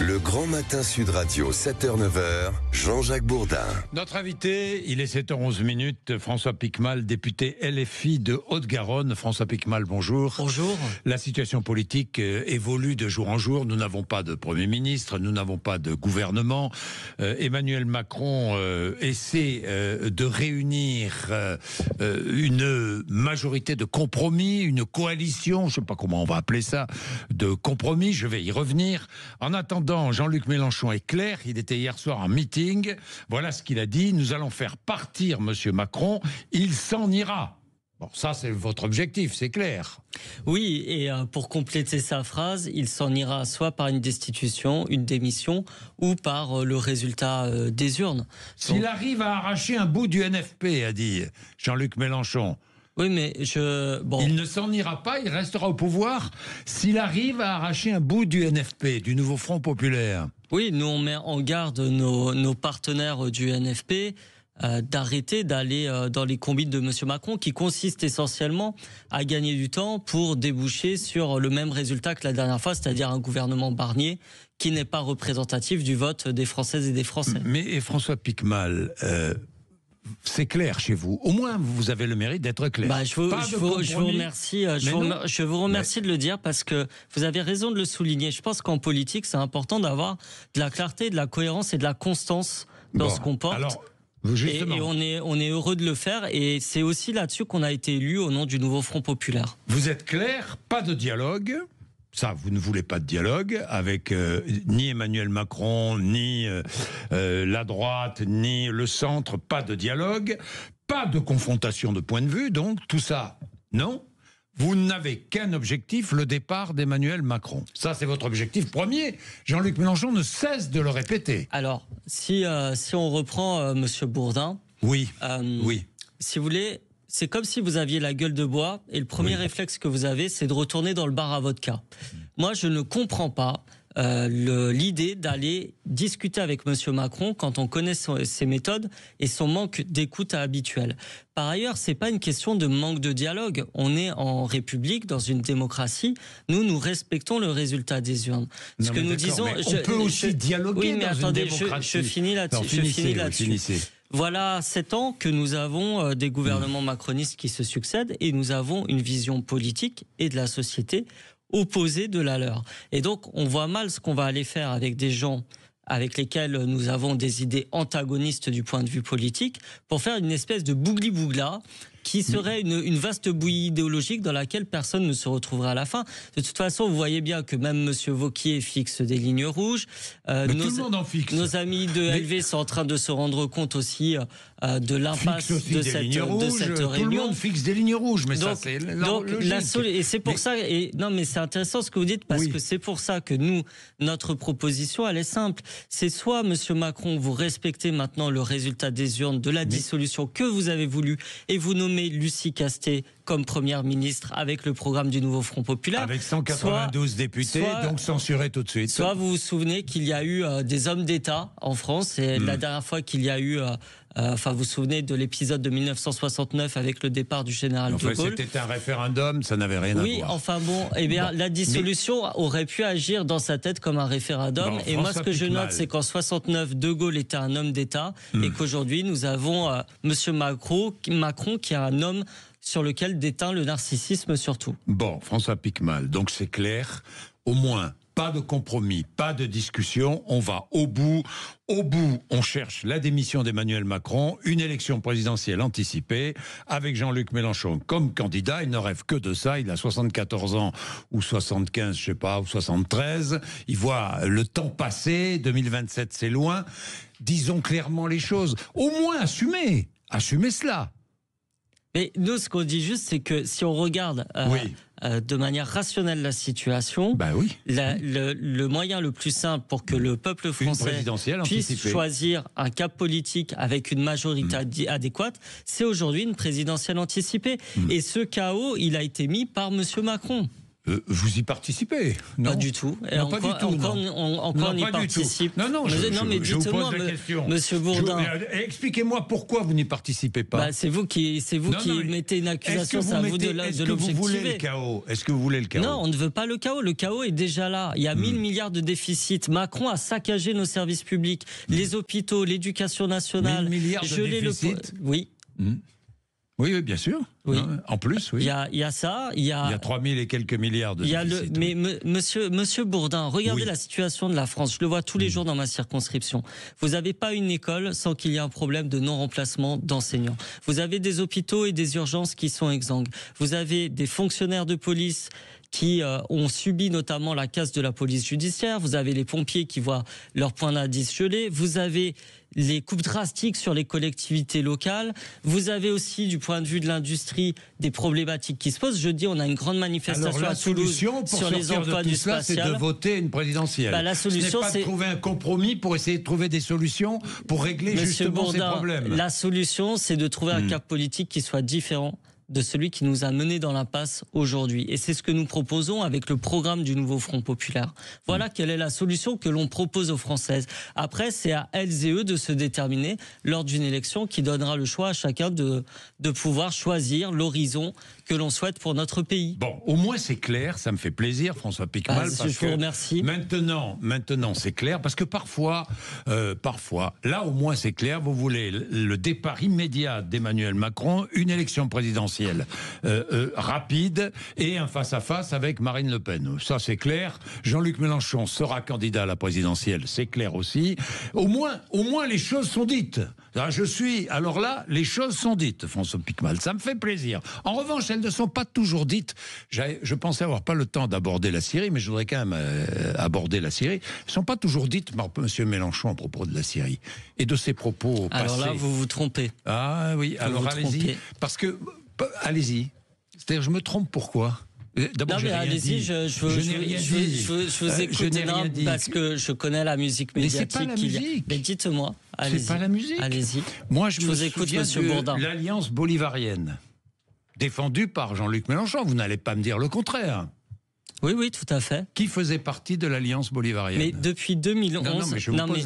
Le Grand Matin Sud Radio, 7h-9h, Jean-Jacques Bourdin. Notre invité, il est 7h11, François Piquemal, député LFI de Haute-Garonne. François Piquemal, bonjour. Bonjour. La situation politique évolue de jour en jour. Nous n'avons pas de Premier ministre, nous n'avons pas de gouvernement. Emmanuel Macron essaie de réunir une majorité de compromis, une coalition, je ne sais pas comment on va appeler ça, de compromis. Je vais y revenir. En attendant, Jean-Luc Mélenchon est clair, il était hier soir en meeting, voilà ce qu'il a dit: nous allons faire partir M. Macron, il s'en ira. Bon, ça c'est votre objectif, c'est clair. Oui, et pour compléter sa phrase, il s'en ira soit par une destitution, une démission, ou par le résultat des urnes. S'il arrive à arracher un bout du NFP, a dit Jean-Luc Mélenchon. Oui, mais il ne s'en ira pas, il restera au pouvoir s'il arrive à arracher un bout du NFP, du nouveau Front Populaire. Oui, nous on met en garde nos partenaires du NFP d'arrêter d'aller dans les combines de M. Macron, qui consistent essentiellement à gagner du temps pour déboucher sur le même résultat que la dernière fois, c'est-à-dire un gouvernement Barnier qui n'est pas représentatif du vote des Françaises et des Français. Mais François Piquemal, c'est clair chez vous. Au moins, vous avez le mérite d'être clair. Je vous remercie de le dire, parce que vous avez raison de le souligner. Je pense qu'en politique, c'est important d'avoir de la clarté, de la cohérence et de la constance dans ce qu'on porte. Alors, et on est heureux de le faire, et c'est aussi là-dessus qu'on a été élu au nom du nouveau Front Populaire. Vous êtes clair, pas de dialogue. Ça, vous ne voulez pas de dialogue avec ni Emmanuel Macron, ni la droite, ni le centre. Pas de dialogue, pas de confrontation de point de vue. Donc, tout ça, non. Vous n'avez qu'un objectif, le départ d'Emmanuel Macron. Ça, c'est votre objectif premier. Jean-Luc Mélenchon ne cesse de le répéter. Alors, si on reprend M. Bourdin... Oui. Si vous voulez... C'est comme si vous aviez la gueule de bois et le premier réflexe que vous avez, c'est de retourner dans le bar à vodka. Moi, je ne comprends pas l'idée d'aller discuter avec M. Macron quand on connaît ses méthodes et son manque d'écoute habituelle. Par ailleurs, c'est pas une question de manque de dialogue. On est en République, dans une démocratie. Nous respectons le résultat des urnes. Ce que nous disons, on peut aussi dialoguer dans une démocratie. Je finis là-dessus. Voilà 7 ans que nous avons des gouvernements macronistes qui se succèdent, et nous avons une vision politique et de la société opposée de la leur. Et donc, on voit mal ce qu'on va aller faire avec des gens avec lesquels nous avons des idées antagonistes du point de vue politique, pour faire une espèce de bougli-bougla qui serait une vaste bouillie idéologique dans laquelle personne ne se retrouverait à la fin. De toute façon, vous voyez bien que même M. Wauquiez fixe des lignes rouges. Tout le monde en fixe. Nos amis de LV sont en train de se rendre compte aussi de l'impasse de cette réunion. Tout le monde fixe des lignes rouges, mais donc, ça c'est et c'est pour ça. Non, mais c'est intéressant ce que vous dites, parce que c'est pour ça que notre proposition, elle est simple. C'est soit M. Macron, vous respectez maintenant le résultat des urnes de la dissolution que vous avez voulu, et vous nommez Lucie Castet comme première ministre avec le programme du nouveau Front Populaire. Avec 192 députés, donc censurés tout de suite. Soit vous vous souvenez qu'il y a eu des hommes d'État en France, et la dernière fois qu'il y a eu... vous vous souvenez de l'épisode de 1969 avec le départ du général de Gaulle. C'était un référendum, ça n'avait rien à voir. La dissolution aurait pu agir dans sa tête comme un référendum. Et moi, ce que je note, c'est qu'en 69, de Gaulle était un homme d'État, et qu'aujourd'hui, nous avons M. Macron qui est un homme sur lequel déteint le narcissisme surtout. Bon, François Piquemal, donc c'est clair, au moins... Pas de compromis, pas de discussion, on va au bout. Au bout, on cherche la démission d'Emmanuel Macron, une élection présidentielle anticipée, avec Jean-Luc Mélenchon comme candidat. Il ne rêve que de ça, il a 74 ans, ou 75, je sais pas, ou 73. Il voit le temps passer, 2027 c'est loin. Disons clairement les choses, au moins assumez cela. Mais nous, ce qu'on dit juste, c'est que si on regarde de manière rationnelle la situation, le moyen le plus simple pour que le peuple français puisse choisir un cap politique avec une majorité adéquate, c'est aujourd'hui une présidentielle anticipée. Et ce chaos, il a été mis par M. Macron. Vous y participez? Non. Pas du tout. Et non, encore, pas du tout. On y participe. Non, mais je vous pose la question. Monsieur Bourdin. Expliquez-moi pourquoi vous n'y participez pas. C'est vous qui mettez une accusation, c'est à vous de l'objectiver. Est-ce que vous voulez le chaos? Est-ce que vous voulez le chaos? Non, on ne veut pas le chaos. Le chaos est déjà là. Il y a 1000 milliards de déficit. Macron a saccagé nos services publics, les hôpitaux, l'éducation nationale. 1000 milliards de déficit? Oui. Oui, bien sûr. Oui. En plus, oui. Il y a ça. Il y a 3000 et quelques milliards de déficit. Mais monsieur Bourdin, regardez la situation de la France. Je le vois tous les jours dans ma circonscription. Vous n'avez pas une école sans qu'il y ait un problème de non-remplacement d'enseignants. Vous avez des hôpitaux et des urgences qui sont exsangues. Vous avez des fonctionnaires de police qui ont subi notamment la casse de la police judiciaire. Vous avez les pompiers qui voient leur point d'indice gelé. Vous avez les coupes drastiques sur les collectivités locales. Vous avez aussi, du point de vue de l'industrie, des problématiques qui se posent. Jeudi, on a une grande manifestation à Toulouse sur les emplois du spatial. C'est de voter une présidentielle. La solution, c'est de trouver un compromis pour essayer de trouver des solutions pour régler justement ces problèmes. La solution, c'est de trouver un cap politique qui soit différent de celui qui nous a menés dans l'impasse aujourd'hui. Et c'est ce que nous proposons avec le programme du nouveau Front Populaire. Voilà quelle est la solution que l'on propose aux Françaises. Après, c'est à elles et eux de se déterminer lors d'une élection qui donnera le choix à chacun de pouvoir choisir l'horizon que l'on souhaite pour notre pays. Bon, au moins c'est clair, ça me fait plaisir, François Piquemal. Je vous remercie. Maintenant c'est clair, parce que parfois, là au moins c'est clair, vous voulez le départ immédiat d'Emmanuel Macron, une élection présidentielle rapide et un face-à-face avec Marine Le Pen. Ça c'est clair. Jean-Luc Mélenchon sera candidat à la présidentielle, c'est clair aussi. Au moins les choses sont dites. Alors là, les choses sont dites, François Piquemal. Ça me fait plaisir. En revanche, elles ne sont pas toujours dites. Je pensais avoir pas le temps d'aborder la Syrie, mais je voudrais quand même aborder la Syrie. Elles ne sont pas toujours dites par M. Mélenchon à propos de la Syrie et de ses propos passés. Alors là, vous vous trompez. Ah oui, alors allez-y. Parce que allez-y. C'est-à-dire, je me trompe pourquoi? D'abord, allez-y, je vous écoute parce que je connais la musique médiatique. Mais c'est pas la musique. Mais dites-moi, allez-y. C'est pas la musique. Allez-y. Moi, je me écoute, souviens Monsieur Bourdin. de l'Alliance bolivarienne, défendue par Jean-Luc Mélenchon. Vous n'allez pas me dire le contraire. Oui, tout à fait. Qui faisait partie de l'Alliance bolivarienne? Mais depuis 2011,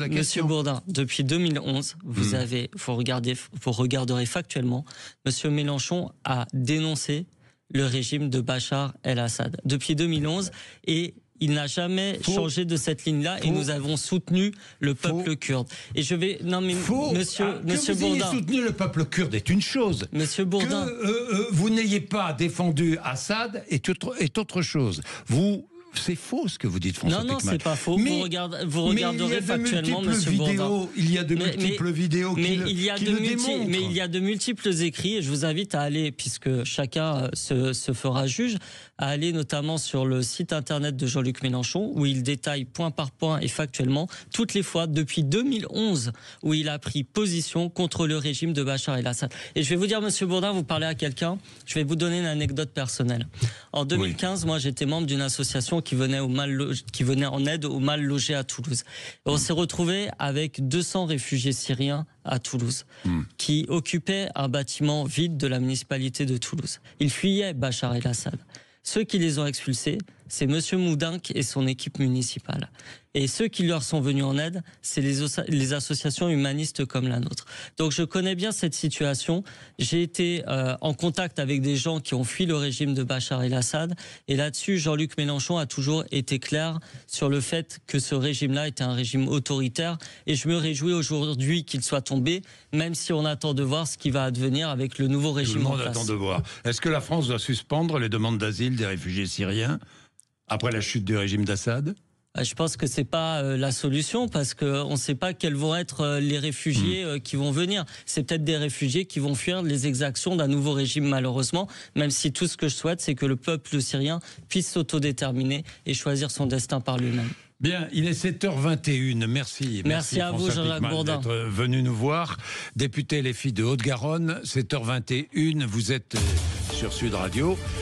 Monsieur Bourdin, depuis 2011, vous regarderez factuellement, Monsieur Mélenchon a dénoncé le régime de Bachar el-Assad depuis 2011 et il n'a jamais changé de cette ligne-là et nous avons soutenu le peuple kurde. Et je vais Monsieur Bourdin, ayez soutenu le peuple kurde est une chose. Monsieur Bourdin, que vous n'ayez pas défendu Assad est autre chose. C'est faux ce que vous dites, François Piquemal. Non, c'est pas faux. Vous regarderez factuellement, Monsieur Bourdin. Il y a de multiples vidéos qui le démontrent. Mais il y a de multiples écrits et je vous invite à aller, puisque chacun se fera juge, à aller notamment sur le site internet de Jean-Luc Mélenchon où il détaille point par point et factuellement toutes les fois depuis 2011 où il a pris position contre le régime de Bachar el-Assad. Et je vais vous dire, Monsieur Bourdin, vous parlez à quelqu'un, je vais vous donner une anecdote personnelle. En 2015, moi j'étais membre d'une association qui venait en aide aux mal logés à Toulouse. Et on s'est retrouvé avec 200 réfugiés syriens à Toulouse, qui occupaient un bâtiment vide de la municipalité de Toulouse. Ils fuyaient Bachar el-Assad. Ceux qui les ont expulsés, c'est Monsieur Moudenc et son équipe municipale. Et ceux qui leur sont venus en aide, c'est les associations humanistes comme la nôtre. Donc je connais bien cette situation. J'ai été en contact avec des gens qui ont fui le régime de Bachar el-Assad. Et là-dessus, Jean-Luc Mélenchon a toujours été clair sur le fait que ce régime-là était un régime autoritaire. Et je me réjouis aujourd'hui qu'il soit tombé, même si on attend de voir ce qui va advenir avec le nouveau régime en place. Tout le monde attend de voir. Est-ce que la France doit suspendre les demandes d'asile des réfugiés syriens après la chute du régime d'Assad? Je pense que c'est pas la solution parce qu'on ne sait pas quels vont être les réfugiés qui vont venir. C'est peut-être des réfugiés qui vont fuir les exactions d'un nouveau régime malheureusement, même si tout ce que je souhaite c'est que le peuple syrien puisse s'autodéterminer et choisir son destin par lui-même. Bien, il est 7h21. Merci à vous, Jean-Jacques Bourdin, d'être venu nous voir. Député Les Filles de Haute-Garonne, 7h21. Vous êtes sur Sud Radio.